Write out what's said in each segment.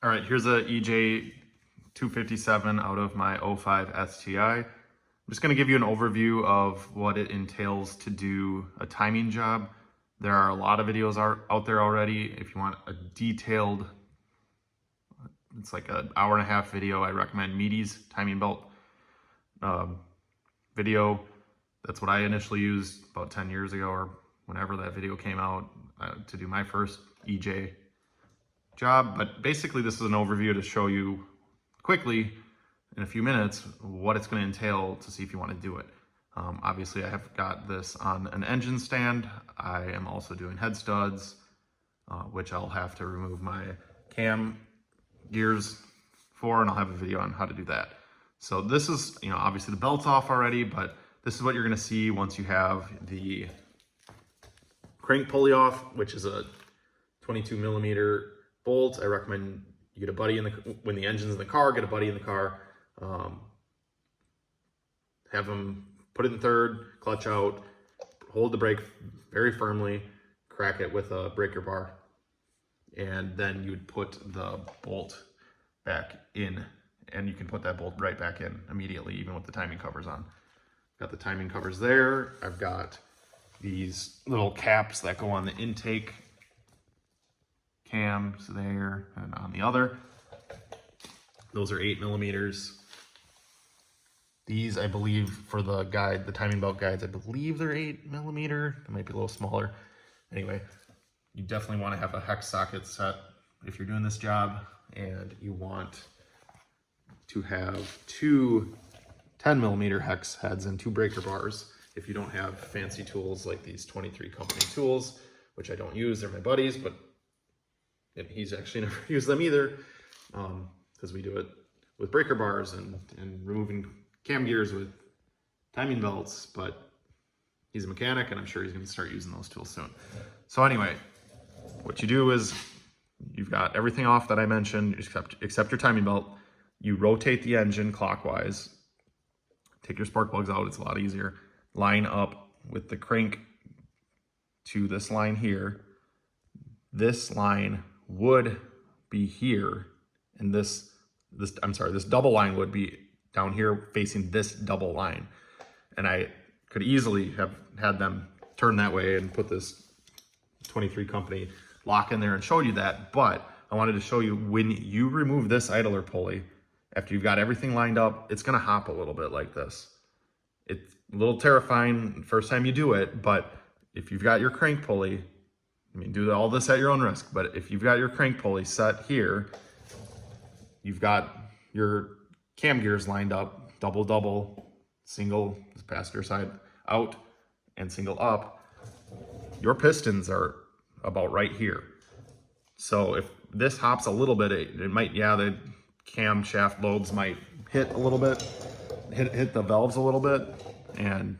All right, here's a EJ257 out of my '05 STI. I'm just going to give you an overview of what it entails to do a timing job. There are a lot of videos out there already. If you want a detailed, it's like an hour-and-a-half video, I recommend Meaty's timing belt video. That's what I initially used about 10 years ago or whenever that video came out to do my first EJ job. But basically this is an overview to show you quickly in a few minutes what it's going to entail to see if you want to do it. Obviously I have got this on an engine stand. I am also doing head studs, which I'll have to remove my cam gears for, and I'll have a video on how to do that. So this is, obviously the belt's off already, but this is what you're going to see once you have the crank pulley off, which is a 22mm bolt. I recommend you get a buddy when the engine's in the car, get a buddy in the car, have them put it in third, clutch out, hold the brake very firmly, crack it with a breaker bar, and then you'd put the bolt back in, and you can put that bolt right back in immediately, even with the timing covers on. Got the timing covers there. I've got these little caps that go on the intake cams there and on the other. Those are 8mm. These, I believe, for the guide, the timing belt guides, I believe they're 8mm. They might be a little smaller. Anyway, you definitely want to have a hex socket set if you're doing this job, and you want to have two 10mm hex heads and two breaker bars if you don't have fancy tools like these 23 company tools, which I don't use. They're my buddies, but he's actually never used them either, because we do it with breaker bars and removing cam gears with timing belts, but he's a mechanic and I'm sure he's going to start using those tools soon. So anyway, what you do is you've got everything off that I mentioned except your timing belt. You rotate the engine clockwise, take your spark plugs out, it's a lot easier, line up with the crank to this line here. This line would be here, and this double line would be down here facing this double line. And I could easily have had them turn that way and put this 23 company lock in there and showed you that, but I wanted to show you when you remove this idler pulley, after you've got everything lined up, it's gonna hop a little bit like this. It's a little terrifying first time you do it, but if you've got your crank pulley, do all this at your own risk, but if you've got your crank pulley set here, you've got your cam gears lined up, double, single, passenger side out, and single up, your pistons are about right here. So if this hops a little bit, it might, the cam shaft lobes might hit a little bit, hit the valves a little bit and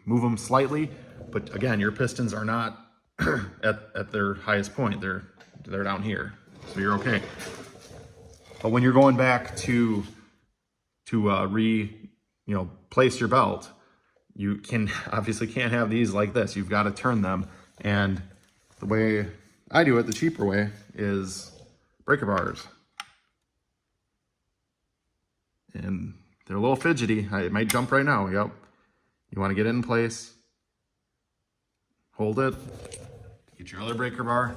move them slightly. But again, your pistons are not at their highest point. They're down here, so you're okay. But when you're going back to place your belt, you obviously can't have these like this. You've got to turn them, and the way I do it, the cheaper way, is breaker bars. And they're a little fidgety. It might jump right now. Yep. You want to get it in place, hold it, get your other breaker bar.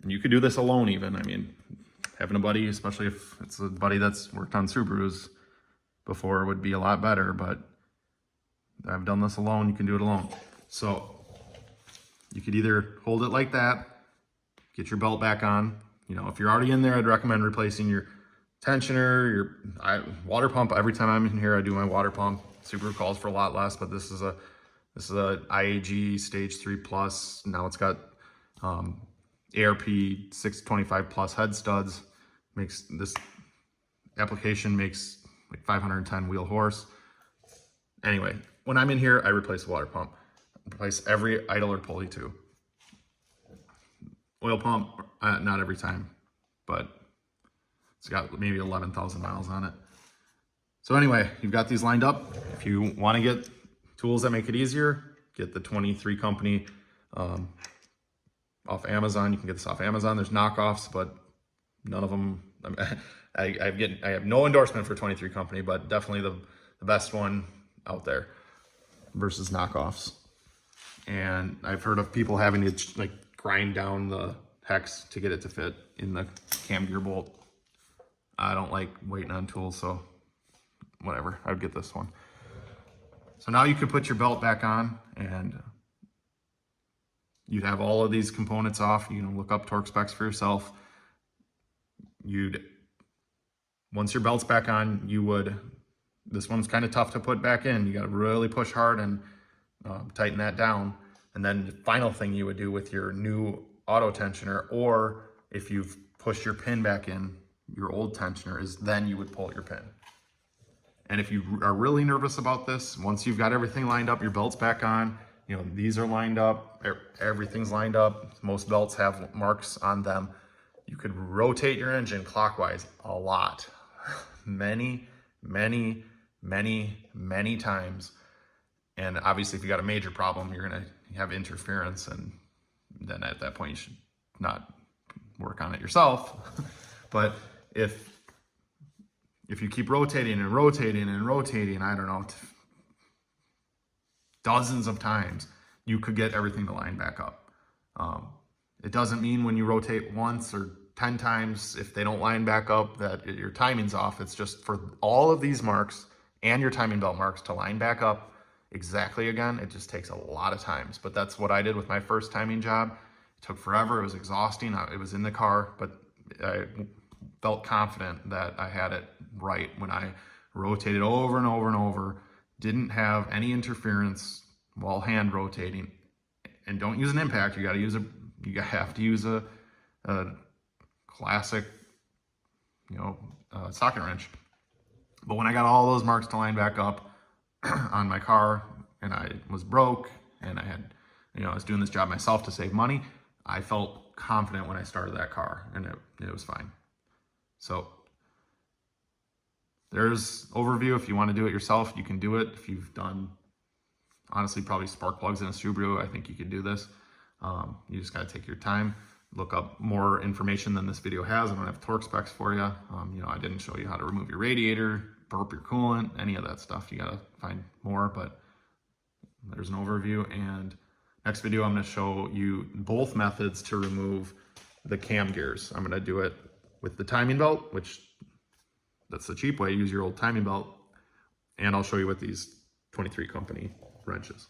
And you could do this alone even. Having a buddy, especially if it's a buddy that's worked on Subarus before, would be a lot better, but I've done this alone. You can do it alone. So you could either hold it like that, get your belt back on. If you're already in there, I'd recommend replacing your tensioner, your water pump. Every time I'm in here, I do my water pump. Subaru calls for a lot less, but this is a IAG Stage 3 Plus. Now it's got ARP 625 plus head studs. This application makes like 510 wheel horse. Anyway, when I'm in here, I replace the water pump. I replace every idler pulley too. Oil pump, not every time, but it's got maybe 11,000 miles on it. So anyway, you've got these lined up. If you want to get tools that make it easier, get the 23 company off Amazon. You can get this off Amazon. There's knockoffs, but none of them, I have no endorsement for 23 company, but definitely the best one out there versus knockoffs. And I've heard of people having to like grind down the hex to get it to fit in the cam gear bolt. I don't like waiting on tools, so whatever, I would get this one. So now you can put your belt back on and you'd have all of these components off. You can look up torque specs for yourself. Once your belt's back on, this one's kind of tough to put back in. You got to really push hard and tighten that down. And then the final thing you would do with your new auto tensioner, or if you've pushed your pin back in, your old tensioner, is then you would pull your pin. And if you are really nervous about this, once you've got everything lined up, your belt's back on, you know, these are lined up, everything's lined up. Most belts have marks on them. You could rotate your engine clockwise a lot, many times. And obviously if you got a major problem, you're gonna have interference, and then at that point you should not work on it yourself. But if you keep rotating and rotating and rotating, I don't know, dozens of times, you could get everything to line back up. It doesn't mean when you rotate once or 10 times, if they don't line back up, that your timing's off. It's just for all of these marks and your timing belt marks to line back up exactly again. It just takes a lot of times. But that's what I did with my first timing job. It took forever. It was exhausting. It was in the car, but I felt confident that I had it right when I rotated over and over and over, didn't have any interference while hand rotating. And don't use an impact. You have to use a classic, socket wrench. But when I got all those marks to line back up on my car, and I was broke, and I had, I was doing this job myself to save money, I felt confident when I started that car, and it was fine. So there's overview. If you want to do it yourself, you can do it. If you've done, honestly, probably spark plugs in a Subaru, I think you can do this. You just got to take your time, look up more information than this video has. I don't have torque specs for you. I didn't show you how to remove your radiator, burp your coolant, any of that stuff. You got to find more, but there's an overview. And next video, I'm going to show you both methods to remove the cam gears. I'm going to do it with the timing belt, which that's the cheap way. Use your old timing belt. And I'll show you with these 23 company wrenches.